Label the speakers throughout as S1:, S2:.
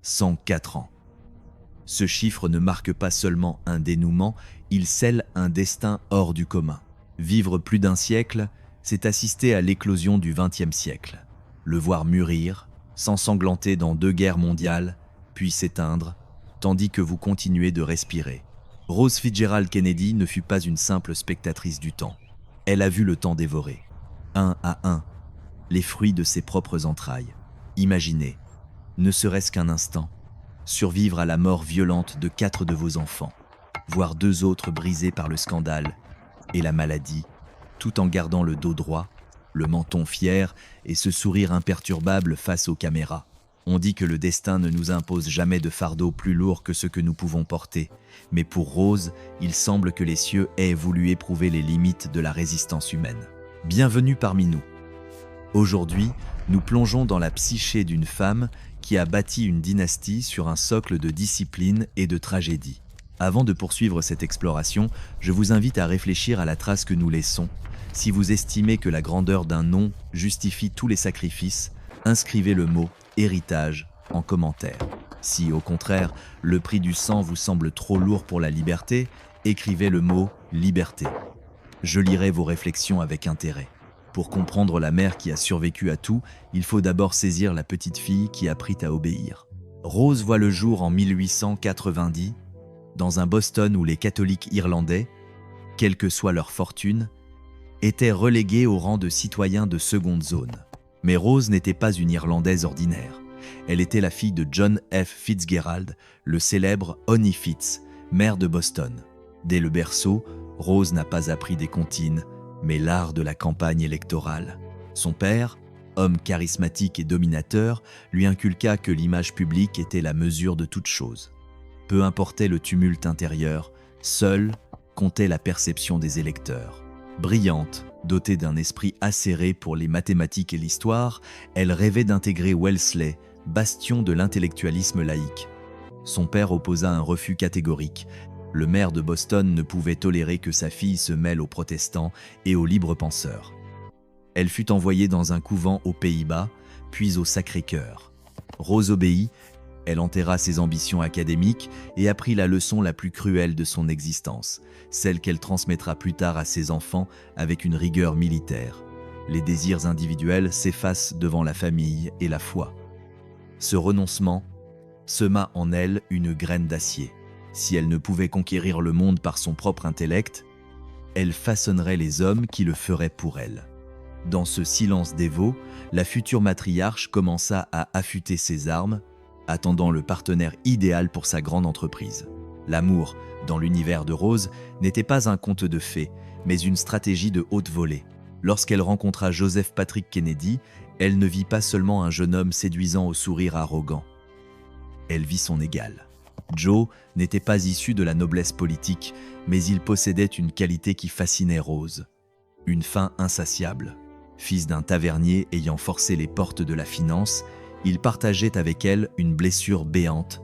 S1: 104 ans. Ce chiffre ne marque pas seulement un dénouement, il scelle un destin hors du commun. Vivre plus d'un siècle, c'est assister à l'éclosion du XXe siècle. Le voir mûrir, s'ensanglanter dans 2 guerres mondiales, puis s'éteindre, tandis que vous continuez de respirer. Rose Fitzgerald Kennedy ne fut pas une simple spectatrice du temps. Elle a vu le temps dévorer, un à un, les fruits de ses propres entrailles. Imaginez, ne serait-ce qu'un instant, survivre à la mort violente de 4 de vos enfants, voir 2 autres brisés par le scandale et la maladie, tout en gardant le dos droit, le menton fier et ce sourire imperturbable face aux caméras. On dit que le destin ne nous impose jamais de fardeau plus lourd que ce que nous pouvons porter, mais pour Rose, il semble que les cieux aient voulu éprouver les limites de la résistance humaine. Bienvenue parmi nous. Aujourd'hui, nous plongeons dans la psyché d'une femme qui a bâti une dynastie sur un socle de discipline et de tragédie. Avant de poursuivre cette exploration, je vous invite à réfléchir à la trace que nous laissons. Si vous estimez que la grandeur d'un nom justifie tous les sacrifices, inscrivez le mot « héritage » en commentaire. Si, au contraire, le prix du sang vous semble trop lourd pour la liberté, écrivez le mot « liberté ». Je lirai vos réflexions avec intérêt. Pour comprendre la mère qui a survécu à tout, il faut d'abord saisir la petite fille qui apprit à obéir. Rose voit le jour en 1890, dans un Boston où les catholiques irlandais, quelle que soit leur fortune, étaient relégués au rang de citoyens de seconde zone. Mais Rose n'était pas une Irlandaise ordinaire. Elle était la fille de John F. Fitzgerald, le célèbre Honey Fitz, maire de Boston. Dès le berceau, Rose n'a pas appris des comptines, mais l'art de la campagne électorale. Son père, homme charismatique et dominateur, lui inculqua que l'image publique était la mesure de toute chose. Peu importait le tumulte intérieur, seule comptait la perception des électeurs. Brillante, dotée d'un esprit acéré pour les mathématiques et l'histoire, elle rêvait d'intégrer Wellesley, bastion de l'intellectualisme laïque. Son père opposa un refus catégorique. Le maire de Boston ne pouvait tolérer que sa fille se mêle aux protestants et aux libres penseurs. Elle fut envoyée dans un couvent aux Pays-Bas, puis au Sacré-Cœur. Rose obéit, elle enterra ses ambitions académiques et apprit la leçon la plus cruelle de son existence, celle qu'elle transmettra plus tard à ses enfants avec une rigueur militaire. Les désirs individuels s'effacent devant la famille et la foi. Ce renoncement sema en elle une graine d'acier. Si elle ne pouvait conquérir le monde par son propre intellect, elle façonnerait les hommes qui le feraient pour elle. Dans ce silence dévot, la future matriarche commença à affûter ses armes, attendant le partenaire idéal pour sa grande entreprise. L'amour, dans l'univers de Rose, n'était pas un conte de fées, mais une stratégie de haute volée. Lorsqu'elle rencontra Joseph Patrick Kennedy, elle ne vit pas seulement un jeune homme séduisant au sourire arrogant. Elle vit son égal. Joe n'était pas issu de la noblesse politique, mais il possédait une qualité qui fascinait Rose. Une faim insatiable. Fils d'un tavernier ayant forcé les portes de la finance, il partageait avec elle une blessure béante.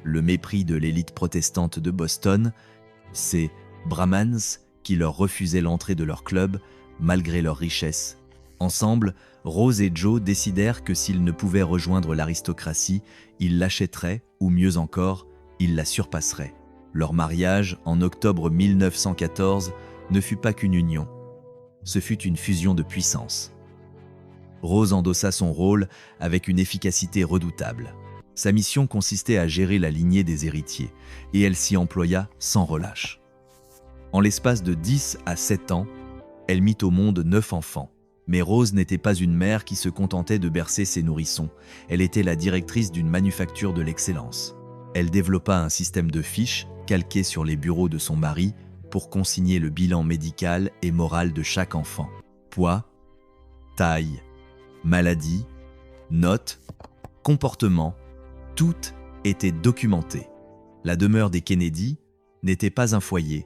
S1: Le mépris de l'élite protestante de Boston, ces Brahmans qui leur refusaient l'entrée de leur club malgré leur richesse. Ensemble, Rose et Joe décidèrent que s'ils ne pouvaient rejoindre l'aristocratie, ils l'achèteraient, ou mieux encore, ils la surpasseraient. Leur mariage, en octobre 1914, ne fut pas qu'une union. Ce fut une fusion de puissance. Rose endossa son rôle avec une efficacité redoutable. Sa mission consistait à gérer la lignée des héritiers, et elle s'y employa sans relâche. En l'espace de 10 à 7 ans, elle mit au monde 9 enfants. Mais Rose n'était pas une mère qui se contentait de bercer ses nourrissons. Elle était la directrice d'une manufacture de l'excellence. Elle développa un système de fiches calqué sur les bureaux de son mari pour consigner le bilan médical et moral de chaque enfant. Poids, taille, maladie, notes, comportement, tout était documenté. La demeure des Kennedy n'était pas un foyer,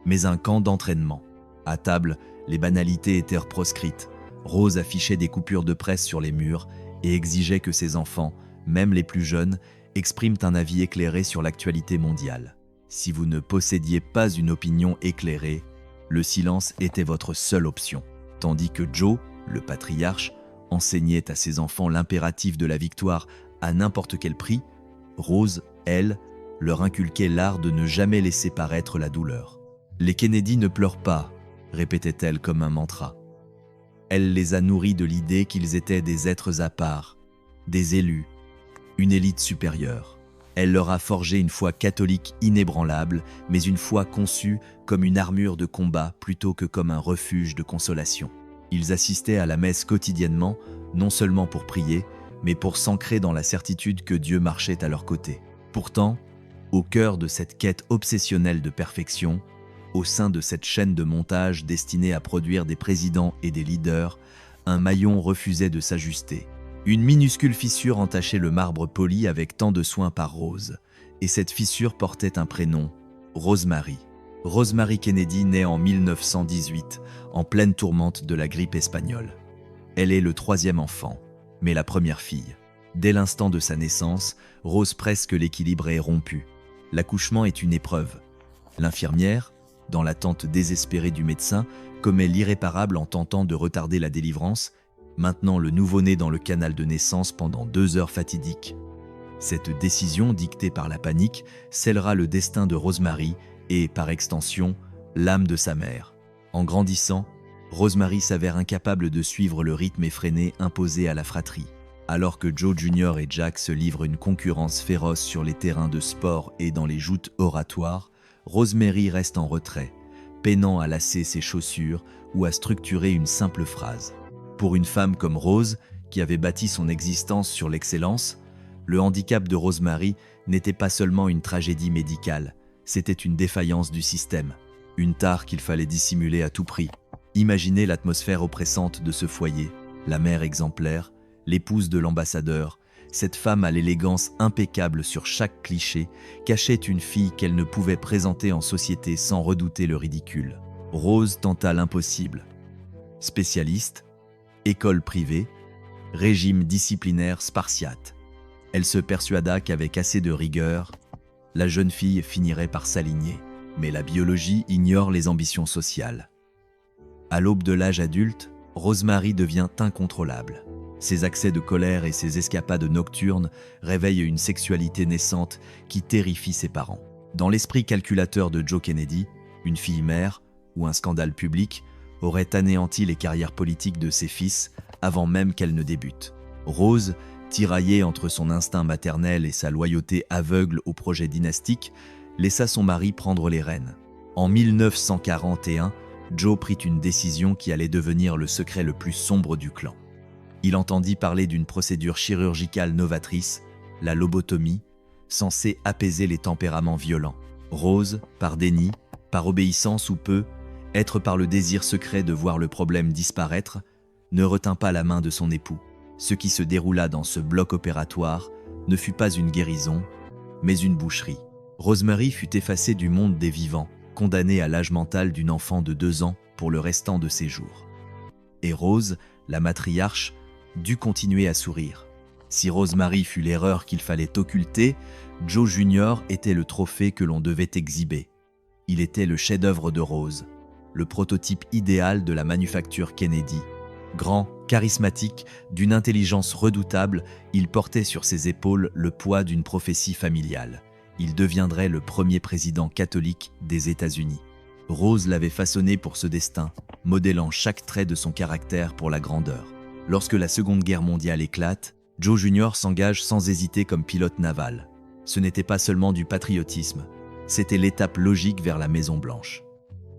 S1: mais un camp d'entraînement. À table, les banalités étaient proscrites. Rose affichait des coupures de presse sur les murs et exigeait que ses enfants, même les plus jeunes, expriment un avis éclairé sur l'actualité mondiale. Si vous ne possédiez pas une opinion éclairée, le silence était votre seule option. Tandis que Joe, le patriarche, enseignait à ses enfants l'impératif de la victoire À n'importe quel prix, Rose, elle, leur inculquait l'art de ne jamais laisser paraître la douleur. « Les Kennedy ne pleurent pas », répétait-elle comme un mantra. Elle les a nourris de l'idée qu'ils étaient des êtres à part, des élus, une élite supérieure. Elle leur a forgé une foi catholique inébranlable, mais une foi conçue comme une armure de combat plutôt que comme un refuge de consolation. Ils assistaient à la messe quotidiennement, non seulement pour prier, mais pour s'ancrer dans la certitude que Dieu marchait à leur côté. Pourtant, au cœur de cette quête obsessionnelle de perfection, au sein de cette chaîne de montage destinée à produire des présidents et des leaders, un maillon refusait de s'ajuster. Une minuscule fissure entachait le marbre poli avec tant de soin par Rose, et cette fissure portait un prénom, Rosemary. Rosemary Kennedy naît en 1918, en pleine tourmente de la grippe espagnole. Elle est le 3e enfant, mais la première fille. Dès l'instant de sa naissance, Rose presque l'équilibre est rompu. L'accouchement est une épreuve. L'infirmière, dans l'attente désespérée du médecin, commet l'irréparable en tentant de retarder la délivrance, maintenant le nouveau-né dans le canal de naissance pendant 2 heures fatidiques. Cette décision, dictée par la panique, scellera le destin de Rosemary et, par extension, l'âme de sa mère. En grandissant, Rosemary s'avère incapable de suivre le rythme effréné imposé à la fratrie. Alors que Joe Jr. et Jack se livrent une concurrence féroce sur les terrains de sport et dans les joutes oratoires, Rosemary reste en retrait, peinant à lasser ses chaussures ou à structurer une simple phrase. Pour une femme comme Rose, qui avait bâti son existence sur l'excellence, le handicap de Rosemary n'était pas seulement une tragédie médicale, c'était une défaillance du système, une tare qu'il fallait dissimuler à tout prix. Imaginez l'atmosphère oppressante de ce foyer, la mère exemplaire, l'épouse de l'ambassadeur, cette femme à l'élégance impeccable sur chaque cliché, cachait une fille qu'elle ne pouvait présenter en société sans redouter le ridicule. Rose tenta l'impossible. Spécialiste, école privée, régime disciplinaire spartiate. Elle se persuada qu'avec assez de rigueur, la jeune fille finirait par s'aligner. Mais la biologie ignore les ambitions sociales. À l'aube de l'âge adulte, Rosemary devient incontrôlable. Ses accès de colère et ses escapades nocturnes réveillent une sexualité naissante qui terrifie ses parents. Dans l'esprit calculateur de Joe Kennedy, une fille mère ou un scandale public aurait anéanti les carrières politiques de ses fils avant même qu'elle ne débute. Rose, tiraillée entre son instinct maternel et sa loyauté aveugle au projet dynastique, laissa son mari prendre les rênes. En 1941, Joe prit une décision qui allait devenir le secret le plus sombre du clan. Il entendit parler d'une procédure chirurgicale novatrice, la lobotomie, censée apaiser les tempéraments violents. Rose, par déni, par obéissance ou peu, être par le désir secret de voir le problème disparaître, ne retint pas la main de son époux. Ce qui se déroula dans ce bloc opératoire ne fut pas une guérison, mais une boucherie. Rosemary fut effacée du monde des vivants, condamnée à l'âge mental d'une enfant de 2 ans pour le restant de ses jours. Et Rose, la matriarche, dut continuer à sourire. Si Rosemary fut l'erreur qu'il fallait occulter, Joe Jr. était le trophée que l'on devait exhiber. Il était le chef-d'œuvre de Rose, le prototype idéal de la manufacture Kennedy. Grand, charismatique, d'une intelligence redoutable, il portait sur ses épaules le poids d'une prophétie familiale. Il deviendrait le premier président catholique des États-Unis. Rose l'avait façonné pour ce destin, modelant chaque trait de son caractère pour la grandeur. Lorsque la Seconde Guerre mondiale éclate, Joe Jr. s'engage sans hésiter comme pilote naval. Ce n'était pas seulement du patriotisme, c'était l'étape logique vers la Maison-Blanche.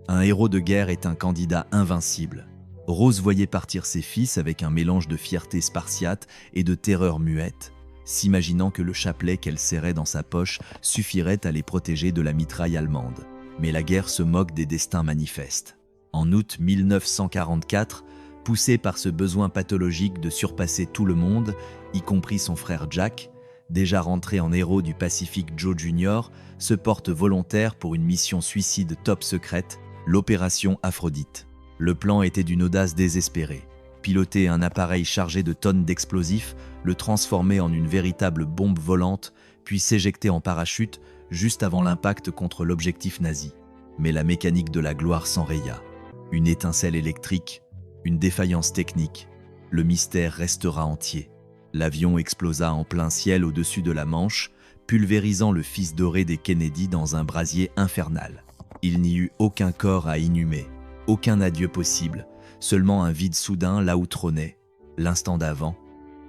S1: Un héros de guerre est un candidat invincible. Rose voyait partir ses fils avec un mélange de fierté spartiate et de terreur muette, s'imaginant que le chapelet qu'elle serrait dans sa poche suffirait à les protéger de la mitraille allemande. Mais la guerre se moque des destins manifestes. En août 1944, poussé par ce besoin pathologique de surpasser tout le monde, y compris son frère Jack, déjà rentré en héros du Pacifique Joe Jr., se porte volontaire pour une mission suicide top secrète, l'opération Aphrodite. Le plan était d'une audace désespérée. Piloter un appareil chargé de tonnes d'explosifs, le transformer en une véritable bombe volante, puis s'éjecter en parachute juste avant l'impact contre l'objectif nazi. Mais la mécanique de la gloire s'enraya. Une étincelle électrique, une défaillance technique, le mystère restera entier. L'avion explosa en plein ciel au-dessus de la Manche, pulvérisant le fils doré des Kennedy dans un brasier infernal. Il n'y eut aucun corps à inhumer, aucun adieu possible, seulement un vide soudain là où trônait, l'instant d'avant,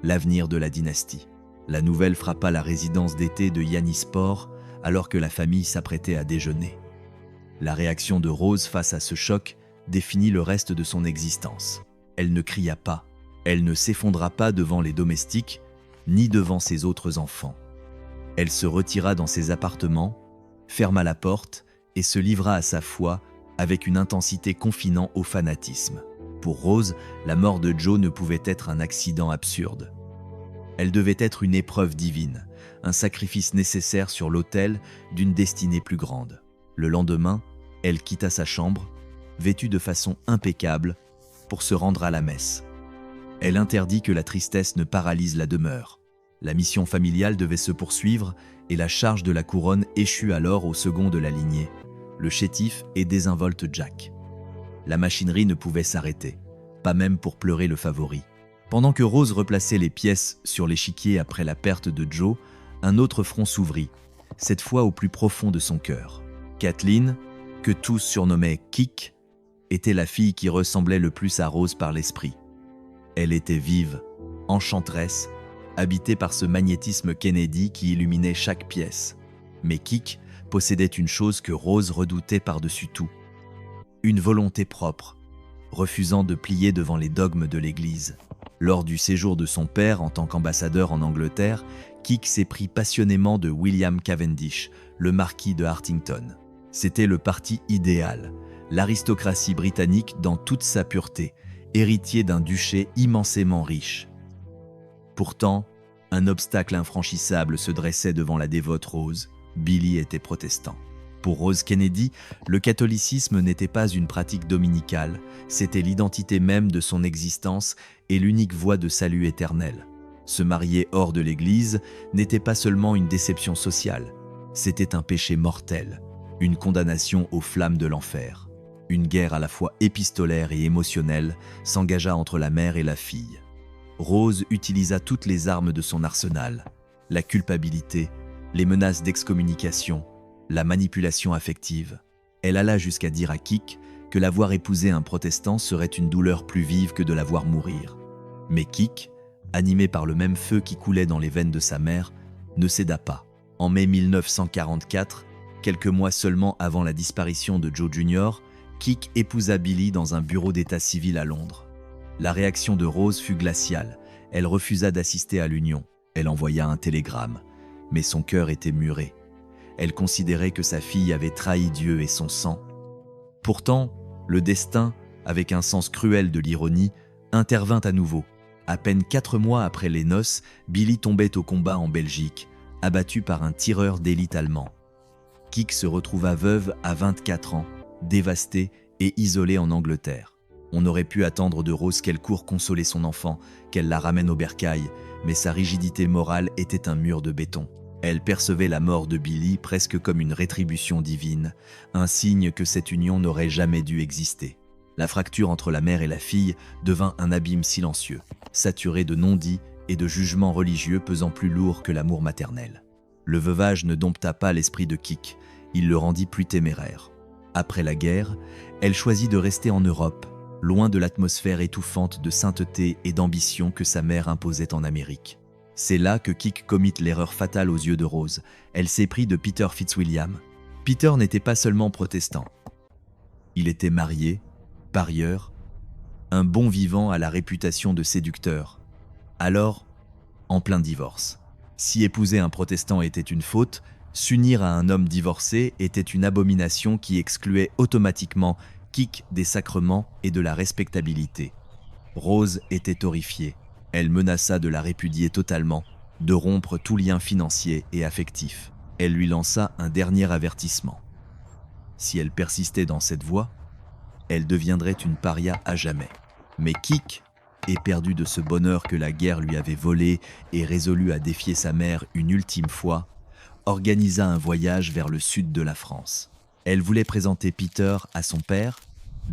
S1: l'avenir de la dynastie. La nouvelle frappa la résidence d'été de Yannisport alors que la famille s'apprêtait à déjeuner. La réaction de Rose face à ce choc définit le reste de son existence. Elle ne cria pas, elle ne s'effondra pas devant les domestiques, ni devant ses autres enfants. Elle se retira dans ses appartements, ferma la porte et se livra à sa foi avec une intensité confinant au fanatisme. Pour Rose, la mort de Joe ne pouvait être un accident absurde. Elle devait être une épreuve divine, un sacrifice nécessaire sur l'autel d'une destinée plus grande. Le lendemain, elle quitta sa chambre, vêtue de façon impeccable, pour se rendre à la messe. Elle interdit que la tristesse ne paralyse la demeure. La mission familiale devait se poursuivre et la charge de la couronne échut alors au second de la lignée, le chétif et désinvolte Jack. La machinerie ne pouvait s'arrêter, pas même pour pleurer le favori. Pendant que Rose replaçait les pièces sur l'échiquier après la perte de Joe, un autre front s'ouvrit, cette fois au plus profond de son cœur. Kathleen, que tous surnommaient Kik, était la fille qui ressemblait le plus à Rose par l'esprit. Elle était vive, enchanteresse, habitée par ce magnétisme Kennedy qui illuminait chaque pièce. Mais Kik possédait une chose que Rose redoutait par-dessus tout, une volonté propre, refusant de plier devant les dogmes de l'Église. Lors du séjour de son père en tant qu'ambassadeur en Angleterre, Kik s'éprit passionnément de William Cavendish, le marquis de Hartington. C'était le parti idéal, l'aristocratie britannique dans toute sa pureté, héritier d'un duché immensément riche. Pourtant, un obstacle infranchissable se dressait devant la dévote Rose. Billy était protestant. Pour Rose Kennedy, le catholicisme n'était pas une pratique dominicale, c'était l'identité même de son existence et l'unique voie de salut éternel. Se marier hors de l'Église n'était pas seulement une déception sociale, c'était un péché mortel, une condamnation aux flammes de l'enfer. Une guerre à la fois épistolaire et émotionnelle s'engagea entre la mère et la fille. Rose utilisa toutes les armes de son arsenal, la culpabilité, les menaces d'excommunication, la manipulation affective. Elle alla jusqu'à dire à Kik que l'avoir épousé un protestant serait une douleur plus vive que de la voir mourir. Mais Kik, animé par le même feu qui coulait dans les veines de sa mère, ne céda pas. En mai 1944, quelques mois seulement avant la disparition de Joe Jr., Kik épousa Billy dans un bureau d'état civil à Londres. La réaction de Rose fut glaciale. Elle refusa d'assister à l'union. Elle envoya un télégramme. Mais son cœur était muré. Elle considérait que sa fille avait trahi Dieu et son sang. Pourtant, le destin, avec un sens cruel de l'ironie, intervint à nouveau. À peine 4 mois après les noces, Billy tombait au combat en Belgique, abattu par un tireur d'élite allemand. Kik se retrouva veuve à 24 ans, dévastée et isolée en Angleterre. On aurait pu attendre de Rose qu'elle court consoler son enfant, qu'elle la ramène au bercail, mais sa rigidité morale était un mur de béton. Elle percevait la mort de Billy presque comme une rétribution divine, un signe que cette union n'aurait jamais dû exister. La fracture entre la mère et la fille devint un abîme silencieux, saturé de non-dits et de jugements religieux pesant plus lourd que l'amour maternel. Le veuvage ne dompta pas l'esprit de Kik, il le rendit plus téméraire. Après la guerre, elle choisit de rester en Europe, loin de l'atmosphère étouffante de sainteté et d'ambition que sa mère imposait en Amérique. C'est là que Kik commit l'erreur fatale aux yeux de Rose. Elle s'éprit de Peter Fitzwilliam. Peter n'était pas seulement protestant. Il était marié, parieur, un bon vivant à la réputation de séducteur. Alors, en plein divorce. Si épouser un protestant était une faute, s'unir à un homme divorcé était une abomination qui excluait automatiquement Kik des sacrements et de la respectabilité. Rose était horrifiée. Elle menaça de la répudier totalement, de rompre tout lien financier et affectif. Elle lui lança un dernier avertissement. Si elle persistait dans cette voie, elle deviendrait une paria à jamais. Mais Kik, éperdu de ce bonheur que la guerre lui avait volé et résolu à défier sa mère une ultime fois, organisa un voyage vers le sud de la France. Elle voulait présenter Peter à son père,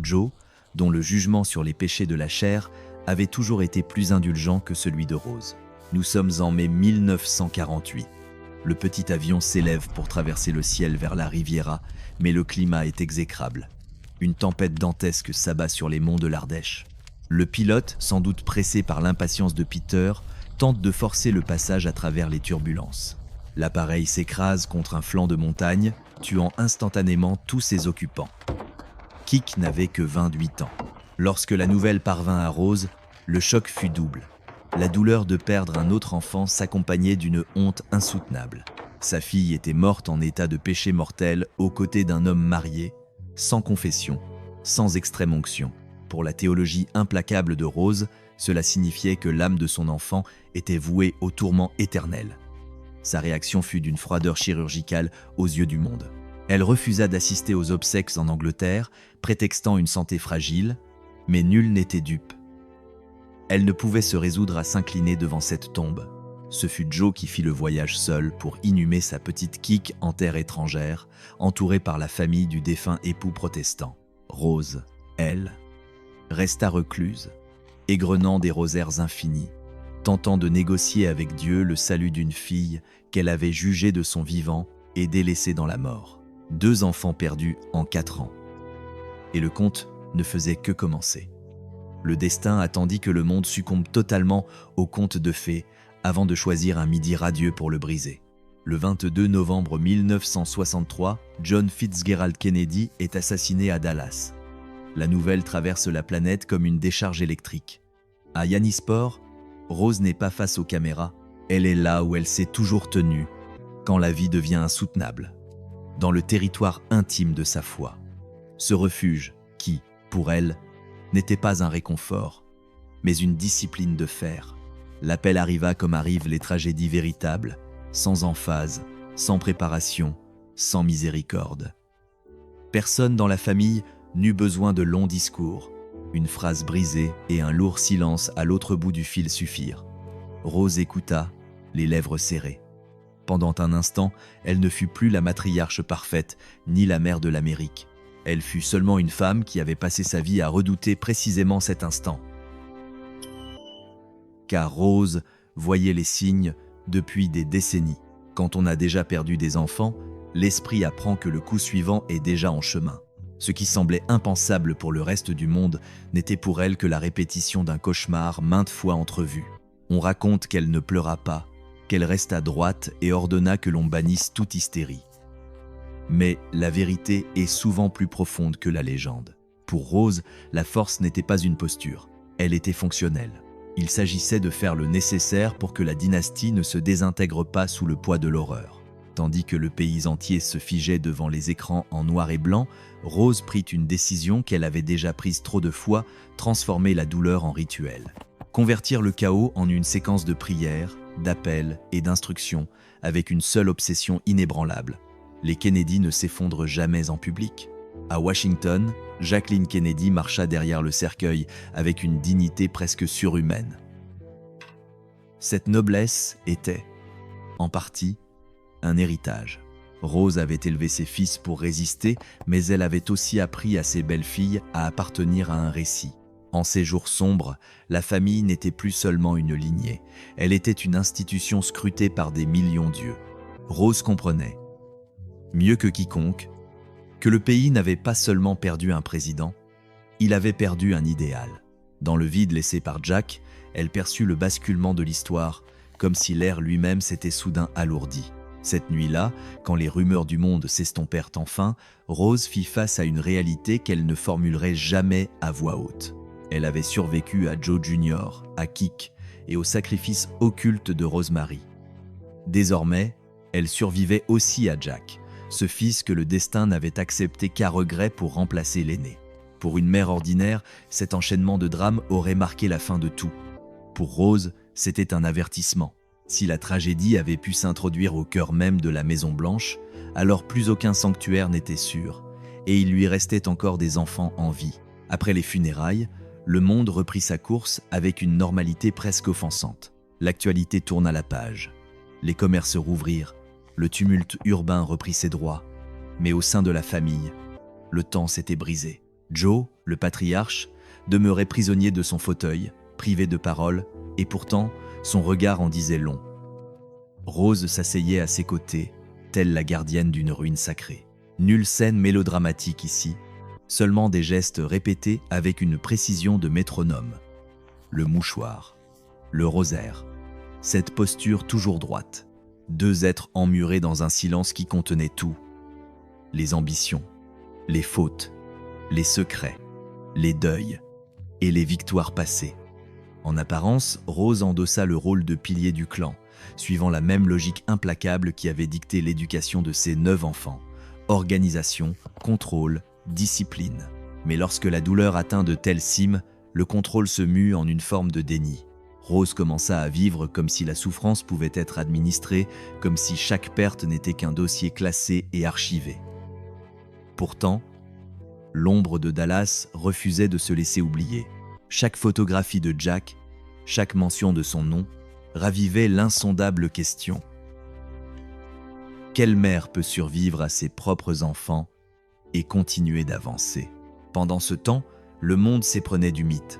S1: Joe, dont le jugement sur les péchés de la chair avait toujours été plus indulgent que celui de Rose. Nous sommes en mai 1948. Le petit avion s'élève pour traverser le ciel vers la Riviera, mais le climat est exécrable. Une tempête dantesque s'abat sur les monts de l'Ardèche. Le pilote, sans doute pressé par l'impatience de Peter, tente de forcer le passage à travers les turbulences. L'appareil s'écrase contre un flanc de montagne, tuant instantanément tous ses occupants. Kik n'avait que 28 ans. Lorsque la nouvelle parvint à Rose, le choc fut double. La douleur de perdre un autre enfant s'accompagnait d'une honte insoutenable. Sa fille était morte en état de péché mortel aux côtés d'un homme marié, sans confession, sans extrême onction. Pour la théologie implacable de Rose, cela signifiait que l'âme de son enfant était vouée au tourment éternel. Sa réaction fut d'une froideur chirurgicale aux yeux du monde. Elle refusa d'assister aux obsèques en Angleterre, prétextant une santé fragile, mais nul n'était dupe. Elle ne pouvait se résoudre à s'incliner devant cette tombe. Ce fut Joe qui fit le voyage seul pour inhumer sa petite Kik en terre étrangère, entourée par la famille du défunt époux protestant. Rose, elle, resta recluse, égrenant des rosaires infinis, tentant de négocier avec Dieu le salut d'une fille qu'elle avait jugée de son vivant et délaissée dans la mort. 2 enfants perdus en 4 ans. Et le conte ne faisait que commencer. Le destin attendit que le monde succombe totalement au conte de fées avant de choisir un midi radieux pour le briser. Le 22 novembre 1963, John Fitzgerald Kennedy est assassiné à Dallas. La nouvelle traverse la planète comme une décharge électrique. À Yannisport, Rose n'est pas face aux caméras, elle est là où elle s'est toujours tenue, quand la vie devient insoutenable. Dans le territoire intime de sa foi. Ce refuge qui, pour elle, n'était pas un réconfort, mais une discipline de fer. L'appel arriva comme arrivent les tragédies véritables, sans emphase, sans préparation, sans miséricorde. Personne dans la famille n'eut besoin de longs discours. Une phrase brisée et un lourd silence à l'autre bout du fil suffirent. Rose écouta, les lèvres serrées. Pendant un instant, elle ne fut plus la matriarche parfaite, ni la mère de l'Amérique. Elle fut seulement une femme qui avait passé sa vie à redouter précisément cet instant. Car Rose voyait les signes depuis des décennies. Quand on a déjà perdu des enfants, l'esprit apprend que le coup suivant est déjà en chemin. Ce qui semblait impensable pour le reste du monde n'était pour elle que la répétition d'un cauchemar maintes fois entrevu. On raconte qu'elle ne pleura pas, qu'elle resta droite et ordonna que l'on bannisse toute hystérie. Mais la vérité est souvent plus profonde que la légende. Pour Rose, la force n'était pas une posture, elle était fonctionnelle. Il s'agissait de faire le nécessaire pour que la dynastie ne se désintègre pas sous le poids de l'horreur. Tandis que le pays entier se figeait devant les écrans en noir et blanc, Rose prit une décision qu'elle avait déjà prise trop de fois, transformer la douleur en rituel. Convertir le chaos en une séquence de prières, d'appels et d'instructions, avec une seule obsession inébranlable. Les Kennedy ne s'effondrent jamais en public. À Washington, Jacqueline Kennedy marcha derrière le cercueil avec une dignité presque surhumaine. Cette noblesse était, en partie, un héritage. Rose avait élevé ses fils pour résister, mais elle avait aussi appris à ses belles-filles à appartenir à un récit. En ces jours sombres, la famille n'était plus seulement une lignée, elle était une institution scrutée par des millions d'yeux. Rose comprenait, mieux que quiconque, que le pays n'avait pas seulement perdu un président, il avait perdu un idéal. Dans le vide laissé par Jack, elle perçut le basculement de l'histoire, comme si l'air lui-même s'était soudain alourdi. Cette nuit-là, quand les rumeurs du monde s'estompèrent enfin, Rose fit face à une réalité qu'elle ne formulerait jamais à voix haute. Elle avait survécu à Joe Jr., à Kik et au sacrifice occulte de Rosemary. Désormais, elle survivait aussi à Jack, ce fils que le destin n'avait accepté qu'à regret pour remplacer l'aîné. Pour une mère ordinaire, cet enchaînement de drames aurait marqué la fin de tout. Pour Rose, c'était un avertissement. Si la tragédie avait pu s'introduire au cœur même de la Maison Blanche, alors plus aucun sanctuaire n'était sûr, et il lui restait encore des enfants en vie. Après les funérailles, le monde reprit sa course avec une normalité presque offensante. L'actualité tourna la page. Les commerces rouvrirent, le tumulte urbain reprit ses droits. Mais au sein de la famille, le temps s'était brisé. Joe, le patriarche, demeurait prisonnier de son fauteuil, privé de parole, et pourtant, Son regard en disait long. Rose s'asseyait à ses côtés, telle la gardienne d'une ruine sacrée. Nulle scène mélodramatique ici, seulement des gestes répétés avec une précision de métronome. Le mouchoir, le rosaire, cette posture toujours droite. Deux êtres emmurés dans un silence qui contenait tout. Les ambitions, les fautes, les secrets, les deuils et les victoires passées. En apparence, Rose endossa le rôle de pilier du clan, suivant la même logique implacable qui avait dicté l'éducation de ses 9 enfants. Organisation, contrôle, discipline. Mais lorsque la douleur atteint de telles cimes, le contrôle se mue en une forme de déni. Rose commença à vivre comme si la souffrance pouvait être administrée, comme si chaque perte n'était qu'un dossier classé et archivé. Pourtant, l'ombre de Dallas refusait de se laisser oublier. Chaque photographie de Jack, chaque mention de son nom, ravivait l'insondable question. Quelle mère peut survivre à ses propres enfants et continuer d'avancer? Pendant ce temps, le monde s'éprenait du mythe.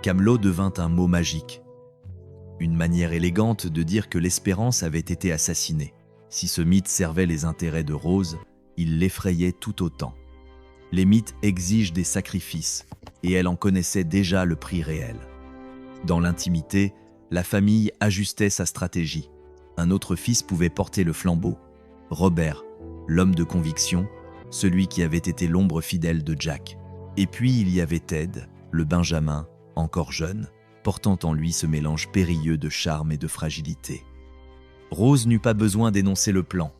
S1: Camelot devint un mot magique. Une manière élégante de dire que l'espérance avait été assassinée. Si ce mythe servait les intérêts de Rose, il l'effrayait tout autant. Les mythes exigent des sacrifices, et elle en connaissait déjà le prix réel. Dans l'intimité, la famille ajustait sa stratégie. Un autre fils pouvait porter le flambeau. Robert, l'homme de conviction, celui qui avait été l'ombre fidèle de Jack. Et puis il y avait Ted, le Benjamin, encore jeune, portant en lui ce mélange périlleux de charme et de fragilité. Rose n'eut pas besoin d'énoncer le plan.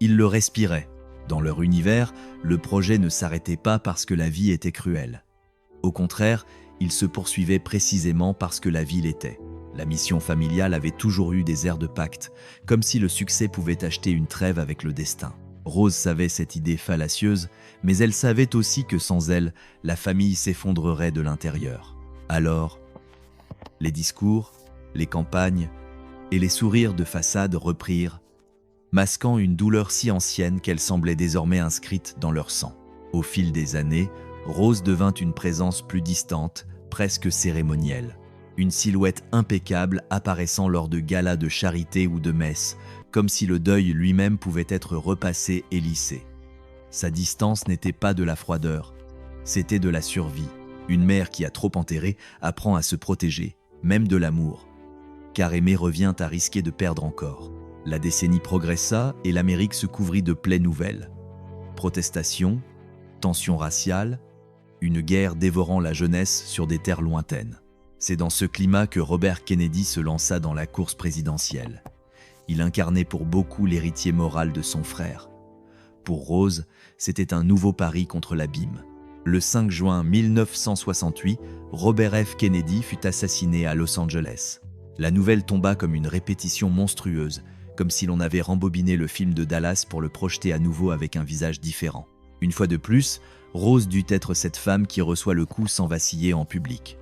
S1: Il le respirait. Dans leur univers, le projet ne s'arrêtait pas parce que la vie était cruelle. Au contraire, il se poursuivait précisément parce que la vie l'était. La mission familiale avait toujours eu des airs de pacte, comme si le succès pouvait acheter une trêve avec le destin. Rose savait cette idée fallacieuse, mais elle savait aussi que sans elle, la famille s'effondrerait de l'intérieur. Alors, les discours, les campagnes et les sourires de façade reprirent, masquant une douleur si ancienne qu'elle semblait désormais inscrite dans leur sang. Au fil des années, Rose devint une présence plus distante, presque cérémonielle. Une silhouette impeccable apparaissant lors de galas de charité ou de messes, comme si le deuil lui-même pouvait être repassé et lissé. Sa distance n'était pas de la froideur, c'était de la survie. Une mère qui a trop enterré apprend à se protéger, même de l'amour. Car aimer revient à risquer de perdre encore. La décennie progressa et l'Amérique se couvrit de plaies nouvelles. Protestations, tensions raciales, une guerre dévorant la jeunesse sur des terres lointaines. C'est dans ce climat que Robert Kennedy se lança dans la course présidentielle. Il incarnait pour beaucoup l'héritier moral de son frère. Pour Rose, c'était un nouveau pari contre l'abîme. Le 5 juin 1968, Robert F. Kennedy fut assassiné à Los Angeles. La nouvelle tomba comme une répétition monstrueuse, comme si l'on avait rembobiné le film de Dallas pour le projeter à nouveau avec un visage différent. Une fois de plus, Rose dut être cette femme qui reçoit le coup sans vaciller en public.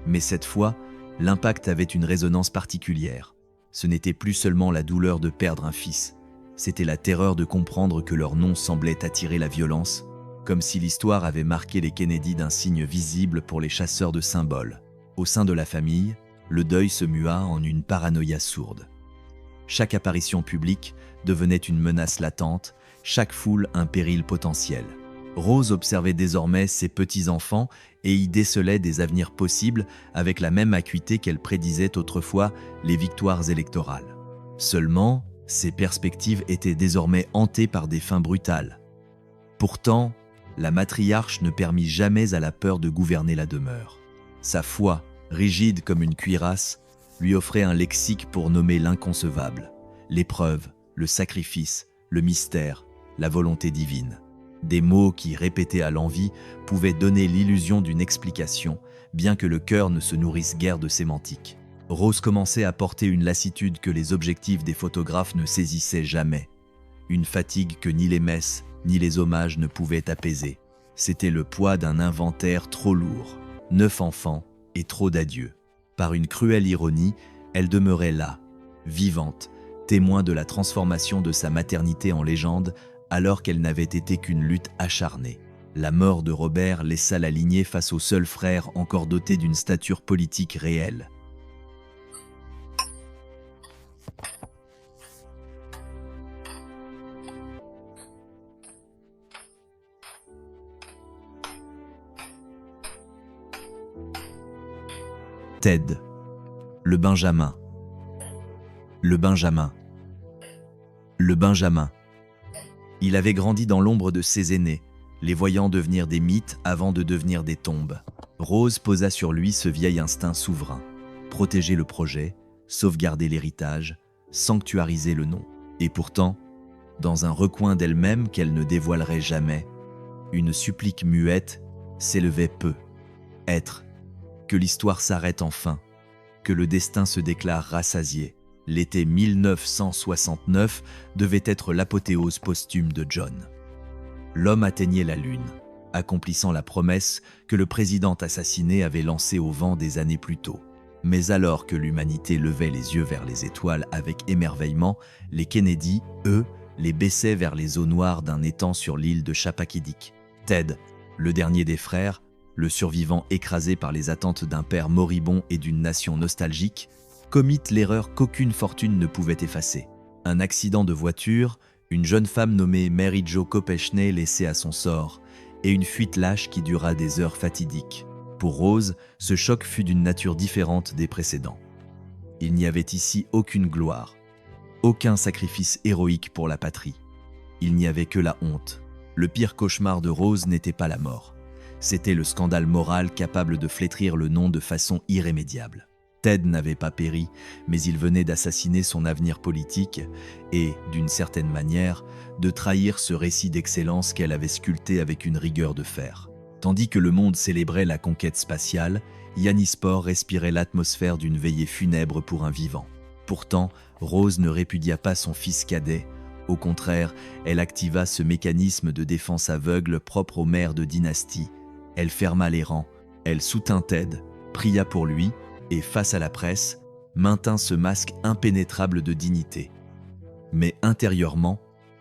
S1: Mais cette fois, l'impact avait une résonance particulière. Ce n'était plus seulement la douleur de perdre un fils, c'était la terreur de comprendre que leur nom semblait attirer la violence, comme si l'histoire avait marqué les Kennedy d'un signe visible pour les chasseurs de symboles. Au sein de la famille, le deuil se mua en une paranoïa sourde. Chaque apparition publique devenait une menace latente, chaque foule un péril potentiel. Rose observait désormais ses petits-enfants et y décelait des avenirs possibles avec la même acuité qu'elle prédisait autrefois les victoires électorales. Seulement, ses perspectives étaient désormais hantées par des fins brutales. Pourtant, la matriarche ne permit jamais à la peur de gouverner la demeure. Sa foi, rigide comme une cuirasse, lui offrait un lexique pour nommer l'inconcevable, l'épreuve, le sacrifice, le mystère, la volonté divine. Des mots qui, répétés à l'envi, pouvaient donner l'illusion d'une explication, bien que le cœur ne se nourrisse guère de sémantique. Rose commençait à porter une lassitude que les objectifs des photographes ne saisissaient jamais. Une fatigue que ni les messes, ni les hommages ne pouvaient apaiser. C'était le poids d'un inventaire trop lourd, 9 enfants et trop d'adieux. Par une cruelle ironie, elle demeurait là, vivante, témoin de la transformation de sa maternité en légende, alors qu'elle n'avait été qu'une lutte acharnée. La mort de Robert laissa la lignée face au seul frère encore doté d'une stature politique réelle. Ted, le Benjamin. Le Benjamin. Le Benjamin. Il avait grandi dans l'ombre de ses aînés, les voyant devenir des mythes avant de devenir des tombes. Rose posa sur lui ce vieil instinct souverain. Protéger le projet, sauvegarder l'héritage, sanctuariser le nom. Et pourtant, dans un recoin d'elle-même qu'elle ne dévoilerait jamais, une supplique muette s'élevait peu. Être, que l'histoire s'arrête enfin, que le destin se déclare rassasié. L'été 1969 devait être l'apothéose posthume de John. L'homme atteignait la Lune, accomplissant la promesse que le président assassiné avait lancée au vent des années plus tôt. Mais alors que l'humanité levait les yeux vers les étoiles avec émerveillement, les Kennedy, eux, les baissaient vers les eaux noires d'un étang sur l'île de Chappaquiddick. Ted, le dernier des frères, le survivant écrasé par les attentes d'un père moribond et d'une nation nostalgique, commit l'erreur qu'aucune fortune ne pouvait effacer. Un accident de voiture, une jeune femme nommée Mary Jo Kopechne laissée à son sort, et une fuite lâche qui dura des heures fatidiques. Pour Rose, ce choc fut d'une nature différente des précédents. Il n'y avait ici aucune gloire, aucun sacrifice héroïque pour la patrie. Il n'y avait que la honte. Le pire cauchemar de Rose n'était pas la mort. C'était le scandale moral capable de flétrir le nom de façon irrémédiable. Ted n'avait pas péri, mais il venait d'assassiner son avenir politique et, d'une certaine manière, de trahir ce récit d'excellence qu'elle avait sculpté avec une rigueur de fer. Tandis que le monde célébrait la conquête spatiale, Yannisport respirait l'atmosphère d'une veillée funèbre pour un vivant. Pourtant, Rose ne répudia pas son fils cadet. Au contraire, elle activa ce mécanisme de défense aveugle propre aux mères de dynastie. Elle ferma les rangs, elle soutint Ted, pria pour lui, et face à la presse, maintint ce masque impénétrable de dignité. Mais intérieurement,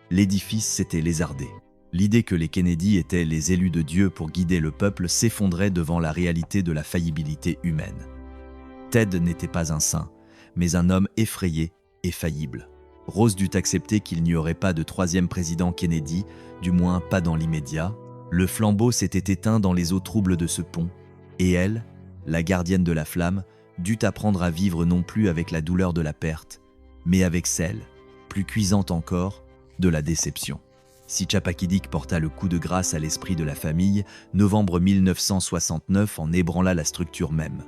S1: l'édifice s'était lézardé. L'idée que les Kennedy étaient les élus de Dieu pour guider le peuple s'effondrait devant la réalité de la faillibilité humaine. Ted n'était pas un saint, mais un homme effrayé et faillible. Rose dut accepter qu'il n'y aurait pas de troisième président Kennedy, du moins pas dans l'immédiat. Le flambeau s'était éteint dans les eaux troubles de ce pont, et elle, la gardienne de la flamme, dut apprendre à vivre non plus avec la douleur de la perte, mais avec celle, plus cuisante encore, de la déception. Si Chappaquiddick porta le coup de grâce à l'esprit de la famille, novembre 1969 en ébranla la structure même.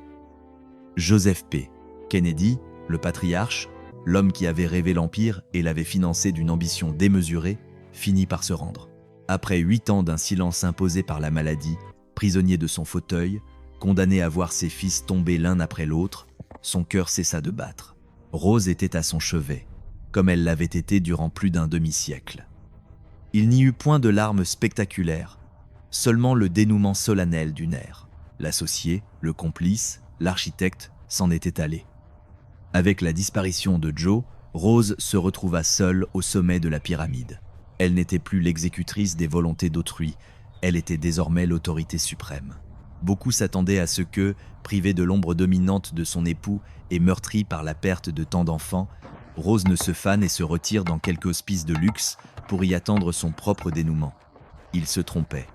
S1: Joseph P. Kennedy, le patriarche, l'homme qui avait rêvé l'Empire et l'avait financé d'une ambition démesurée, finit par se rendre. Après 8 ans d'un silence imposé par la maladie, prisonnier de son fauteuil, condamné à voir ses fils tomber l'un après l'autre, son cœur cessa de battre. Rose était à son chevet, comme elle l'avait été durant plus d'un demi-siècle. Il n'y eut point de larmes spectaculaires, seulement le dénouement solennel d'une ère. L'associé, le complice, l'architecte s'en était allé. Avec la disparition de Joe, Rose se retrouva seule au sommet de la pyramide. Elle n'était plus l'exécutrice des volontés d'autrui, elle était désormais l'autorité suprême. Beaucoup s'attendaient à ce que, privée de l'ombre dominante de son époux et meurtrie par la perte de tant d'enfants, Rose ne se fane et se retire dans quelque hospice de luxe pour y attendre son propre dénouement. Il se trompait.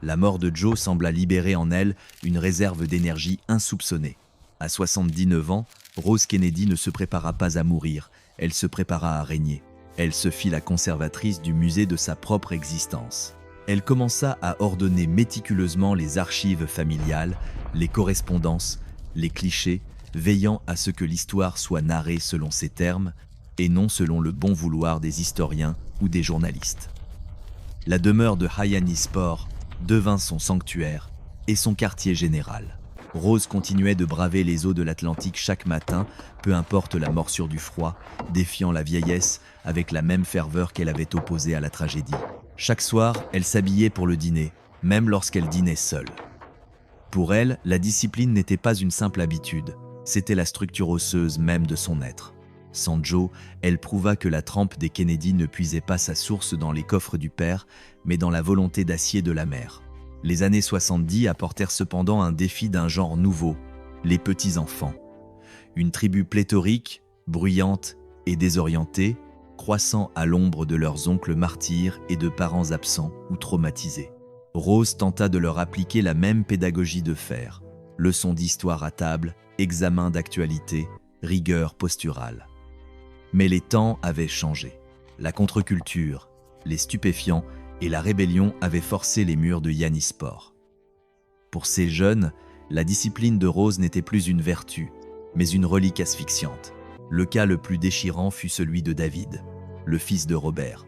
S1: La mort de Joe sembla libérer en elle une réserve d'énergie insoupçonnée. À 79 ans, Rose Kennedy ne se prépara pas à mourir, elle se prépara à régner. Elle se fit la conservatrice du musée de sa propre existence. Elle commença à ordonner méticuleusement les archives familiales, les correspondances, les clichés, veillant à ce que l'histoire soit narrée selon ses termes et non selon le bon vouloir des historiens ou des journalistes. La demeure de Yannisport devint son sanctuaire et son quartier général. Rose continuait de braver les eaux de l'Atlantique chaque matin, peu importe la morsure du froid, défiant la vieillesse avec la même ferveur qu'elle avait opposée à la tragédie. Chaque soir, elle s'habillait pour le dîner, même lorsqu'elle dînait seule. Pour elle, la discipline n'était pas une simple habitude, c'était la structure osseuse même de son être. Sans Joe, elle prouva que la trempe des Kennedy ne puisait pas sa source dans les coffres du père, mais dans la volonté d'acier de la mère. Les années 70 apportèrent cependant un défi d'un genre nouveau, les petits-enfants. Une tribu pléthorique, bruyante et désorientée, croissant à l'ombre de leurs oncles martyrs et de parents absents ou traumatisés. Rose tenta de leur appliquer la même pédagogie de fer, leçons d'histoire à table, examen d'actualité, rigueur posturale. Mais les temps avaient changé. La contre-culture, les stupéfiants et la rébellion avaient forcé les murs de Yannisport. Pour ces jeunes, la discipline de Rose n'était plus une vertu, mais une relique asphyxiante. Le cas le plus déchirant fut celui de David, le fils de Robert.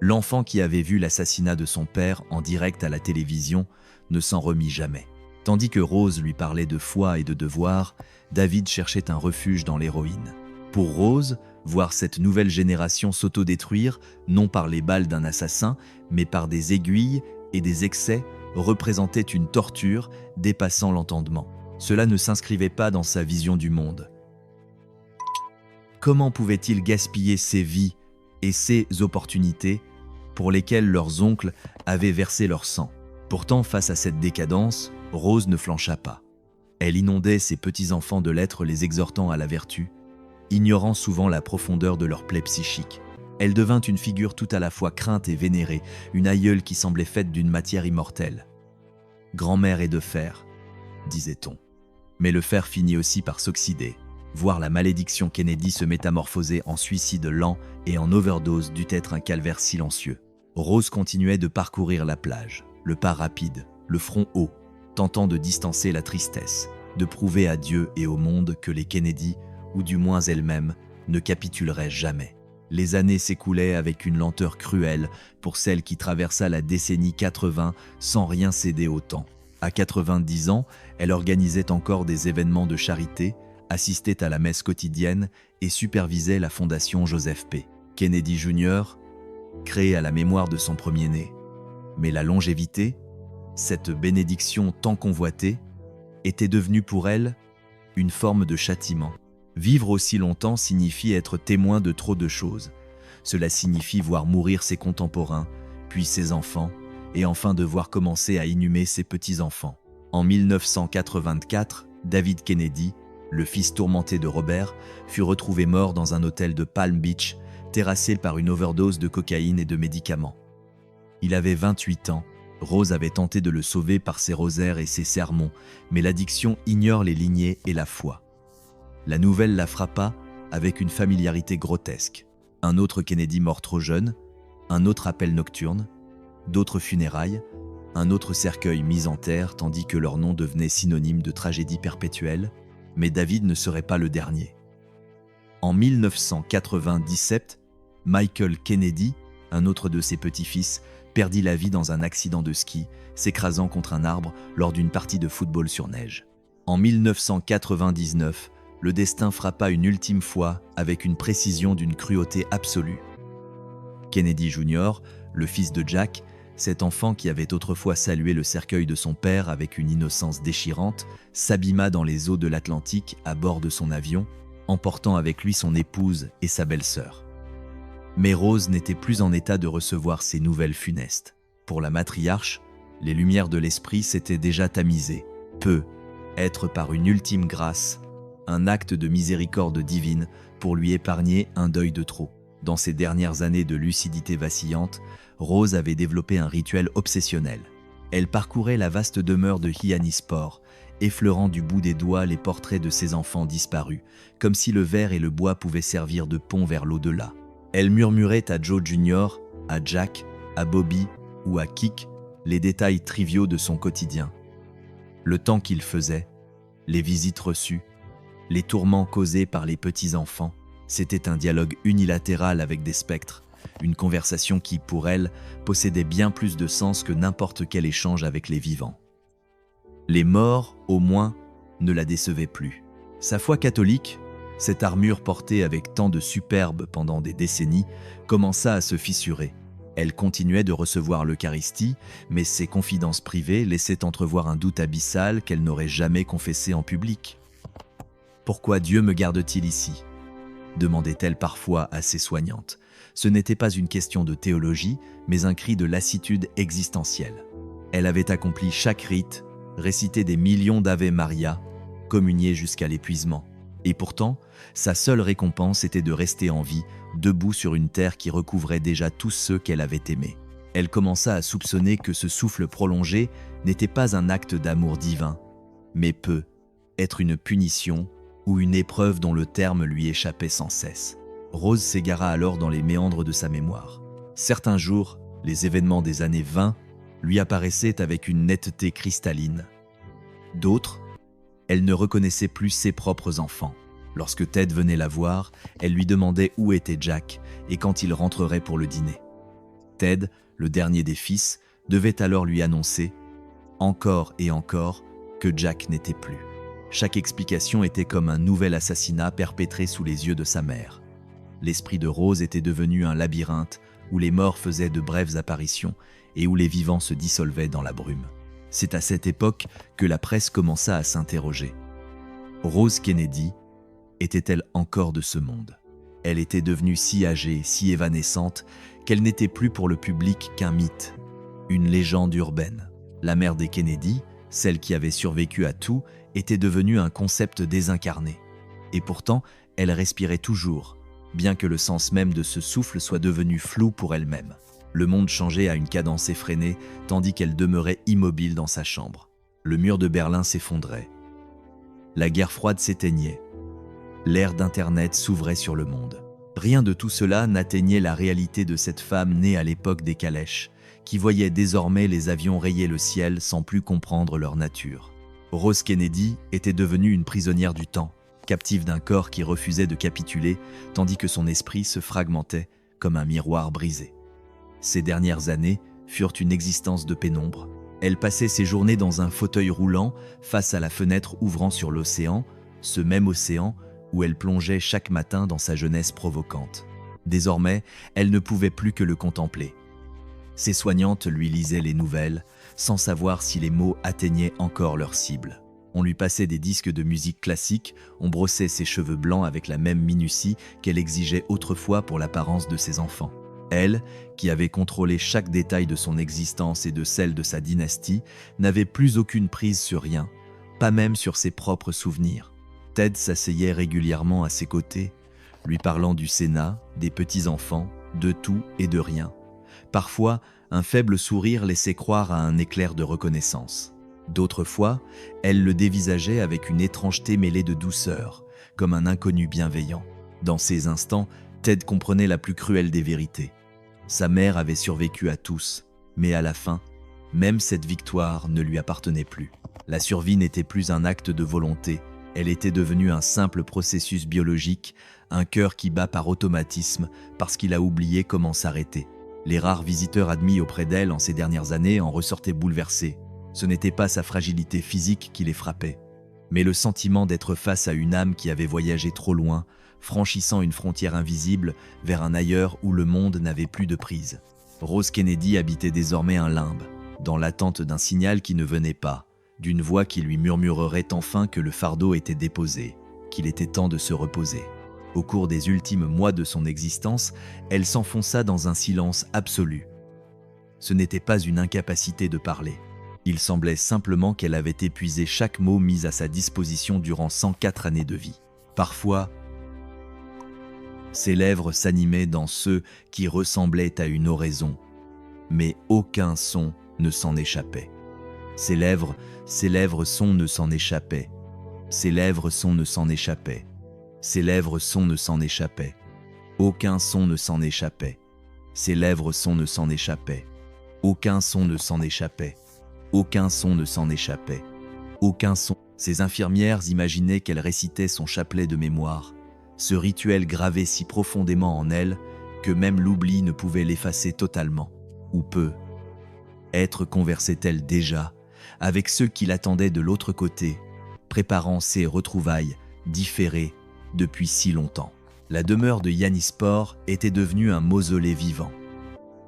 S1: L'enfant qui avait vu l'assassinat de son père en direct à la télévision ne s'en remit jamais. Tandis que Rose lui parlait de foi et de devoir, David cherchait un refuge dans l'héroïne. Pour Rose, voir cette nouvelle génération s'autodétruire, non par les balles d'un assassin, mais par des aiguilles et des excès, représentait une torture dépassant l'entendement. Cela ne s'inscrivait pas dans sa vision du monde. Comment pouvaient-ils gaspiller ces vies et ces opportunités pour lesquelles leurs oncles avaient versé leur sang? Pourtant, face à cette décadence, Rose ne flancha pas. Elle inondait ses petits-enfants de lettres les exhortant à la vertu, ignorant souvent la profondeur de leur plaie psychique. Elle devint une figure tout à la fois crainte et vénérée, une aïeule qui semblait faite d'une matière immortelle. Grand-mère est de fer, disait-on. Mais le fer finit aussi par s'oxyder. Voir la malédiction Kennedy se métamorphoser en suicide lent et en overdose dut être un calvaire silencieux. Rose continuait de parcourir la plage, le pas rapide, le front haut, tentant de distancer la tristesse, de prouver à Dieu et au monde que les Kennedy, ou du moins elle-même, ne capituleraient jamais. Les années s'écoulaient avec une lenteur cruelle pour celle qui traversa la décennie 80 sans rien céder au temps. À 90 ans, elle organisait encore des événements de charité, assistait à la messe quotidienne et supervisait la fondation Joseph P. Kennedy Jr., créée à la mémoire de son premier-né. Mais la longévité, cette bénédiction tant convoitée, était devenue pour elle une forme de châtiment. Vivre aussi longtemps signifie être témoin de trop de choses. Cela signifie voir mourir ses contemporains, puis ses enfants, et enfin devoir commencer à inhumer ses petits-enfants. En 1984, David Kennedy, le fils tourmenté de Robert, fut retrouvé mort dans un hôtel de Palm Beach, terrassé par une overdose de cocaïne et de médicaments. Il avait 28 ans. Rose avait tenté de le sauver par ses rosaires et ses sermons, mais l'addiction ignore les lignées et la foi. La nouvelle la frappa avec une familiarité grotesque. Un autre Kennedy mort trop jeune, un autre appel nocturne, d'autres funérailles, un autre cercueil mis en terre tandis que leur nom devenait synonyme de tragédie perpétuelle, mais David ne serait pas le dernier. En 1997, Michael Kennedy, un autre de ses petits-fils, perdit la vie dans un accident de ski, s'écrasant contre un arbre lors d'une partie de football sur neige. En 1999, le destin frappa une ultime fois avec une précision d'une cruauté absolue. Kennedy Jr., le fils de Jack, cet enfant qui avait autrefois salué le cercueil de son père avec une innocence déchirante, s'abîma dans les eaux de l'Atlantique à bord de son avion, emportant avec lui son épouse et sa belle-sœur. Mais Rose n'était plus en état de recevoir ces nouvelles funestes. Pour la matriarche, les lumières de l'esprit s'étaient déjà tamisées. Peut être par une ultime grâce, un acte de miséricorde divine pour lui épargner un deuil de trop. Dans ses dernières années de lucidité vacillante, Rose avait développé un rituel obsessionnel. Elle parcourait la vaste demeure de Hyannisport, effleurant du bout des doigts les portraits de ses enfants disparus, comme si le verre et le bois pouvaient servir de pont vers l'au-delà. Elle murmurait à Joe Jr., à Jack, à Bobby ou à Kik les détails triviaux de son quotidien. Le temps qu'il faisait, les visites reçues, les tourments causés par les petits-enfants, c'était un dialogue unilatéral avec des spectres, une conversation qui, pour elle, possédait bien plus de sens que n'importe quel échange avec les vivants. Les morts, au moins, ne la décevaient plus. Sa foi catholique, cette armure portée avec tant de superbe pendant des décennies, commença à se fissurer. Elle continuait de recevoir l'Eucharistie, mais ses confidences privées laissaient entrevoir un doute abyssal qu'elle n'aurait jamais confessé en public. « Pourquoi Dieu me garde-t-il ici ?» demandait-elle parfois à ses soignantes. Ce n'était pas une question de théologie, mais un cri de lassitude existentielle. Elle avait accompli chaque rite, récité des millions d'Ave Maria, communié jusqu'à l'épuisement. Et pourtant, sa seule récompense était de rester en vie, debout sur une terre qui recouvrait déjà tous ceux qu'elle avait aimés. Elle commença à soupçonner que ce souffle prolongé n'était pas un acte d'amour divin, mais peut être une punition ou une épreuve dont le terme lui échappait sans cesse. Rose s'égara alors dans les méandres de sa mémoire. Certains jours, les événements des années 20 lui apparaissaient avec une netteté cristalline. D'autres, elle ne reconnaissait plus ses propres enfants. Lorsque Ted venait la voir, elle lui demandait où était Jack et quand il rentrerait pour le dîner. Ted, le dernier des fils, devait alors lui annoncer, encore et encore, que Jack n'était plus. Chaque explication était comme un nouvel assassinat perpétré sous les yeux de sa mère. L'esprit de Rose était devenu un labyrinthe où les morts faisaient de brèves apparitions et où les vivants se dissolvaient dans la brume. C'est à cette époque que la presse commença à s'interroger. Rose Kennedy était-elle encore de ce monde? Elle était devenue si âgée, si évanescente, qu'elle n'était plus pour le public qu'un mythe, une légende urbaine. La mère des Kennedy, celle qui avait survécu à tout, était devenue un concept désincarné. Et pourtant, elle respirait toujours, bien que le sens même de ce souffle soit devenu flou pour elle-même. Le monde changeait à une cadence effrénée, tandis qu'elle demeurait immobile dans sa chambre. Le mur de Berlin s'effondrait. La guerre froide s'éteignait. L'ère d'Internet s'ouvrait sur le monde. Rien de tout cela n'atteignait la réalité de cette femme née à l'époque des calèches, qui voyait désormais les avions rayer le ciel sans plus comprendre leur nature. Rose Kennedy était devenue une prisonnière du temps, captive d'un corps qui refusait de capituler, tandis que son esprit se fragmentait comme un miroir brisé. Ces dernières années furent une existence de pénombre. Elle passait ses journées dans un fauteuil roulant face à la fenêtre ouvrant sur l'océan, ce même océan où elle plongeait chaque matin dans sa jeunesse provocante. Désormais, elle ne pouvait plus que le contempler. Ses soignantes lui lisaient les nouvelles, sans savoir si les mots atteignaient encore leur cible. On lui passait des disques de musique classique, on brossait ses cheveux blancs avec la même minutie qu'elle exigeait autrefois pour l'apparence de ses enfants. Elle, qui avait contrôlé chaque détail de son existence et de celle de sa dynastie, n'avait plus aucune prise sur rien, pas même sur ses propres souvenirs. Ted s'asseyait régulièrement à ses côtés, lui parlant du Sénat, des petits-enfants, de tout et de rien. Parfois, un faible sourire laissait croire à un éclair de reconnaissance. D'autres fois, elle le dévisageait avec une étrangeté mêlée de douceur, comme un inconnu bienveillant. Dans ces instants, Ted comprenait la plus cruelle des vérités. Sa mère avait survécu à tous, mais à la fin, même cette victoire ne lui appartenait plus. La survie n'était plus un acte de volonté, elle était devenue un simple processus biologique, un cœur qui bat par automatisme parce qu'il a oublié comment s'arrêter. Les rares visiteurs admis auprès d'elle en ces dernières années en ressortaient bouleversés. Ce n'était pas sa fragilité physique qui les frappait, mais le sentiment d'être face à une âme qui avait voyagé trop loin, franchissant une frontière invisible vers un ailleurs où le monde n'avait plus de prise. Rose Kennedy habitait désormais un limbe, dans l'attente d'un signal qui ne venait pas, d'une voix qui lui murmurerait enfin que le fardeau était déposé, qu'il était temps de se reposer. Au cours des ultimes mois de son existence, elle s'enfonça dans un silence absolu. Ce n'était pas une incapacité de parler. Il semblait simplement qu'elle avait épuisé chaque mot mis à sa disposition durant 104 années de vie. Parfois, ses lèvres s'animaient dans ceux qui ressemblaient à une oraison, mais aucun son ne s'en échappait. Ses lèvres son ne s'en échappaient. Ses lèvres son ne s'en échappaient. Ses lèvres son ne s'en échappaient. Aucun son ne s'en échappait. Ses lèvres son ne s'en échappaient. Aucun son ne s'en échappait. Aucun son ne s'en échappait. Aucun son. Ces infirmières imaginaient qu'elle récitait son chapelet de mémoire, ce rituel gravé si profondément en elle que même l'oubli ne pouvait l'effacer totalement, ou peu. Être conversait-elle déjà avec ceux qui l'attendaient de l'autre côté, préparant ces retrouvailles différées depuis si longtemps. La demeure de Yannisport était devenue un mausolée vivant.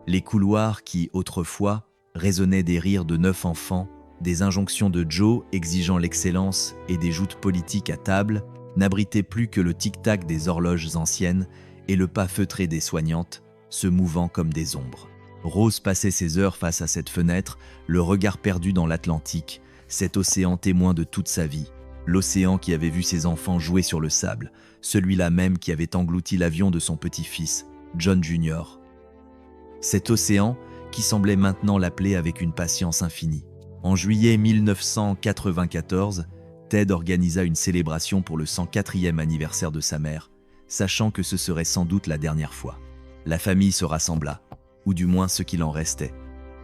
S1: Les couloirs qui, autrefois, résonnaient des rires de 9 enfants, des injonctions de Joe exigeant l'excellence et des joutes politiques à table, n'abritaient plus que le tic-tac des horloges anciennes et le pas feutré des soignantes, se mouvant comme des ombres. Rose passait ses heures face à cette fenêtre, le regard perdu dans l'Atlantique, cet océan témoin de toute sa vie, l'océan qui avait vu ses enfants jouer sur le sable, celui-là même qui avait englouti l'avion de son petit-fils, John Jr. Cet océan qui semblait maintenant l'appeler avec une patience infinie. En juillet 1994, Ted organisa une célébration pour le 104e anniversaire de sa mère, sachant que ce serait sans doute la dernière fois. La famille se rassembla, ou du moins ce qu'il en restait.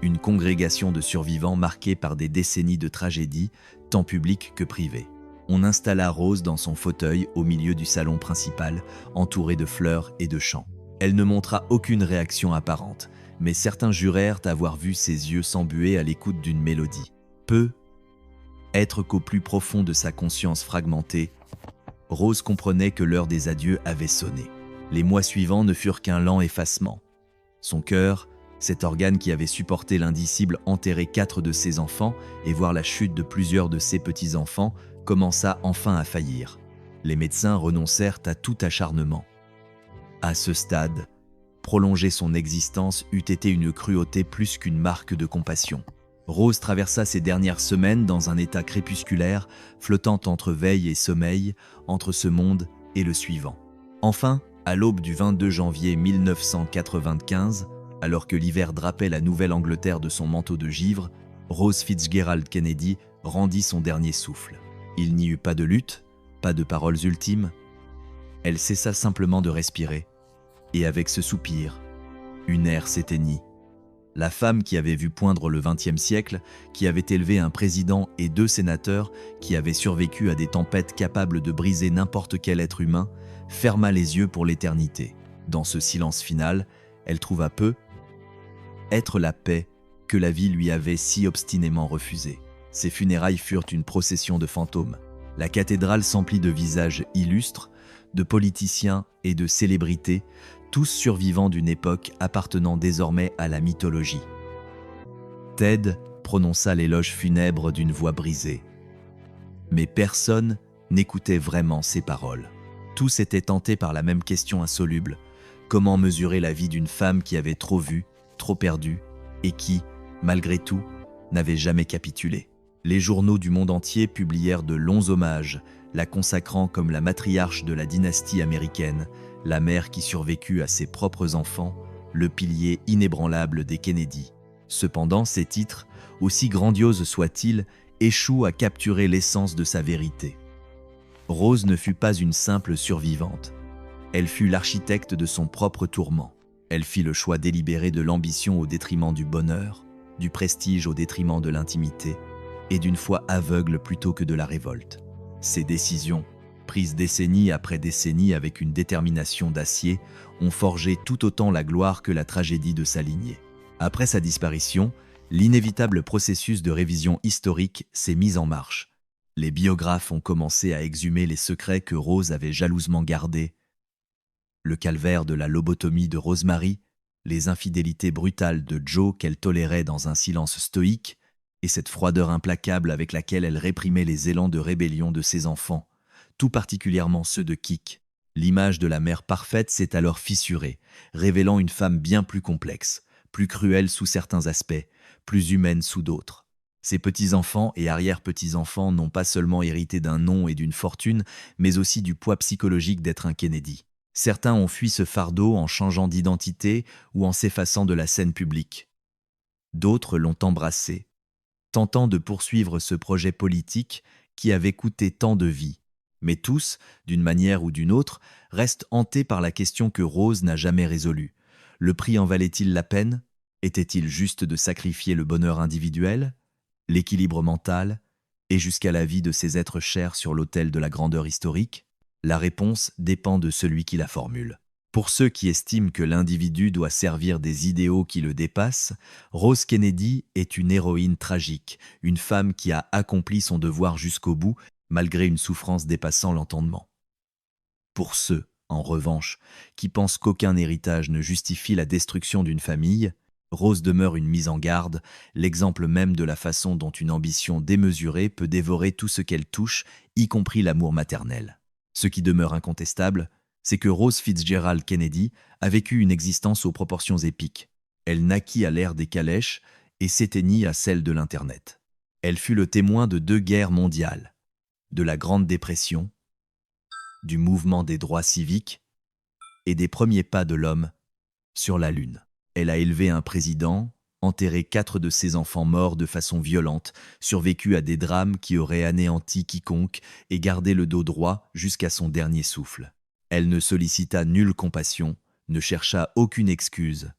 S1: Une congrégation de survivants marquée par des décennies de tragédies, tant publiques que privées. On installa Rose dans son fauteuil au milieu du salon principal, entourée de fleurs et de chants. Elle ne montra aucune réaction apparente, mais certains jurèrent avoir vu ses yeux s'embuer à l'écoute d'une mélodie. Être qu'au plus profond de sa conscience fragmentée, Rose comprenait que l'heure des adieux avait sonné. Les mois suivants ne furent qu'un lent effacement. Son cœur, cet organe qui avait supporté l'indicible, enterrer 4 de ses enfants et voir la chute de plusieurs de ses petits-enfants, commença enfin à faillir. Les médecins renoncèrent à tout acharnement. À ce stade, prolonger son existence eût été une cruauté plus qu'une marque de compassion. Rose traversa ses dernières semaines dans un état crépusculaire, flottant entre veille et sommeil, entre ce monde et le suivant. Enfin, à l'aube du 22 janvier 1995, alors que l'hiver drapait la Nouvelle-Angleterre de son manteau de givre, Rose Fitzgerald Kennedy rendit son dernier souffle. Il n'y eut pas de lutte, pas de paroles ultimes. Elle cessa simplement de respirer, et avec ce soupir, une ère s'éteignit. La femme qui avait vu poindre le XXe siècle, qui avait élevé un président et 2 sénateurs, qui avait survécu à des tempêtes capables de briser n'importe quel être humain, ferma les yeux pour l'éternité. Dans ce silence final, elle trouva être la paix que la vie lui avait si obstinément refusée. Ses funérailles furent une procession de fantômes. La cathédrale s'emplit de visages illustres, de politiciens et de célébrités, tous survivants d'une époque appartenant désormais à la mythologie. Ted prononça l'éloge funèbre d'une voix brisée. Mais personne n'écoutait vraiment ses paroles. Tous étaient tentés par la même question insoluble. Comment mesurer la vie d'une femme qui avait trop vu, trop perdu, et qui, malgré tout, n'avait jamais capitulé? Les journaux du monde entier publièrent de longs hommages, la consacrant comme la matriarche de la dynastie américaine, la mère qui survécut à ses propres enfants, le pilier inébranlable des Kennedy. Cependant, ces titres, aussi grandioses soient-ils, échouent à capturer l'essence de sa vérité. Rose ne fut pas une simple survivante. Elle fut l'architecte de son propre tourment. Elle fit le choix délibéré de l'ambition au détriment du bonheur, du prestige au détriment de l'intimité, et d'une foi aveugle plutôt que de la révolte. Ces décisions, prises décennie après décennie avec une détermination d'acier, ont forgé tout autant la gloire que la tragédie de sa lignée. Après sa disparition, l'inévitable processus de révision historique s'est mis en marche. Les biographes ont commencé à exhumer les secrets que Rose avait jalousement gardés. Le calvaire de la lobotomie de Rosemary, les infidélités brutales de Joe qu'elle tolérait dans un silence stoïque, et cette froideur implacable avec laquelle elle réprimait les élans de rébellion de ses enfants, tout particulièrement ceux de Kik. L'image de la mère parfaite s'est alors fissurée, révélant une femme bien plus complexe, plus cruelle sous certains aspects, plus humaine sous d'autres. Ses petits-enfants et arrière-petits-enfants n'ont pas seulement hérité d'un nom et d'une fortune, mais aussi du poids psychologique d'être un Kennedy. Certains ont fui ce fardeau en changeant d'identité ou en s'effaçant de la scène publique. D'autres l'ont embrassé, tentant de poursuivre ce projet politique qui avait coûté tant de vies. Mais tous, d'une manière ou d'une autre, restent hantés par la question que Rose n'a jamais résolue. Le prix en valait-il la peine? Était-il juste de sacrifier le bonheur individuel, l'équilibre mental, et jusqu'à la vie de ces êtres chers sur l'autel de la grandeur historique? La réponse dépend de celui qui la formule. Pour ceux qui estiment que l'individu doit servir des idéaux qui le dépassent, Rose Kennedy est une héroïne tragique, une femme qui a accompli son devoir jusqu'au bout, malgré une souffrance dépassant l'entendement. Pour ceux, en revanche, qui pensent qu'aucun héritage ne justifie la destruction d'une famille, Rose demeure une mise en garde, l'exemple même de la façon dont une ambition démesurée peut dévorer tout ce qu'elle touche, y compris l'amour maternel. Ce qui demeure incontestable, c'est que Rose Fitzgerald Kennedy a vécu une existence aux proportions épiques. Elle naquit à l'ère des calèches et s'éteignit à celle de l'Internet. Elle fut le témoin de 2 guerres mondiales, de la Grande Dépression, du mouvement des droits civiques et des premiers pas de l'homme sur la Lune. Elle a élevé un président, enterré 4 de ses enfants morts de façon violente, survécu à des drames qui auraient anéanti quiconque et gardé le dos droit jusqu'à son dernier souffle. Elle ne sollicita nulle compassion, ne chercha aucune excuse.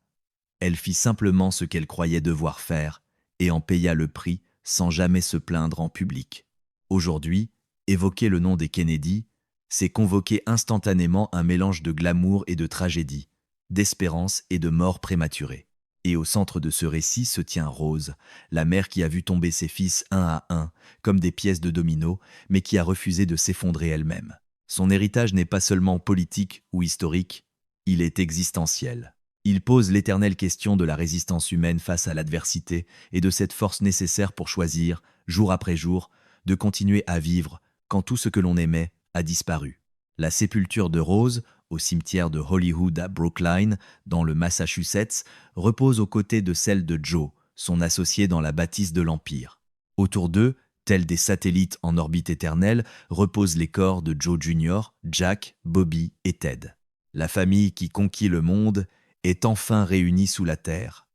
S1: Elle fit simplement ce qu'elle croyait devoir faire et en paya le prix sans jamais se plaindre en public. Aujourd'hui, évoquer le nom des Kennedy, c'est convoquer instantanément un mélange de glamour et de tragédie, d'espérance et de mort prématurée. Et au centre de ce récit se tient Rose, la mère qui a vu tomber ses fils un à un, comme des pièces de domino, mais qui a refusé de s'effondrer elle-même. Son héritage n'est pas seulement politique ou historique, il est existentiel. Il pose l'éternelle question de la résistance humaine face à l'adversité et de cette force nécessaire pour choisir, jour après jour, de continuer à vivre quand tout ce que l'on aimait a disparu. La sépulture de Rose, au cimetière de Hollywood à Brookline, dans le Massachusetts, repose aux côtés de celle de Joe, son associé dans la bâtisse de l'Empire. Autour d'eux, tels des satellites en orbite éternelle, reposent les corps de Joe Jr., Jack, Bobby et Ted. La famille qui conquit le monde est enfin réunie sous la terre,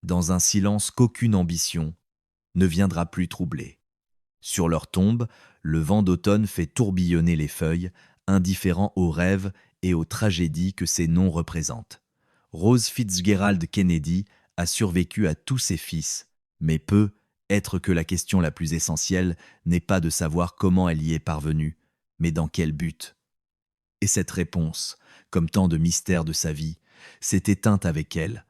S1: dans un silence qu'aucune ambition ne viendra plus troubler. Sur leur tombe, le vent d'automne fait tourbillonner les feuilles, indifférent aux rêves et aux tragédies que ces noms représentent. Rose Fitzgerald Kennedy a survécu à tous ses fils, mais peut être que la question la plus essentielle n'est pas de savoir comment elle y est parvenue, mais dans quel but. Et cette réponse, comme tant de mystères de sa vie, s'est éteinte avec elle,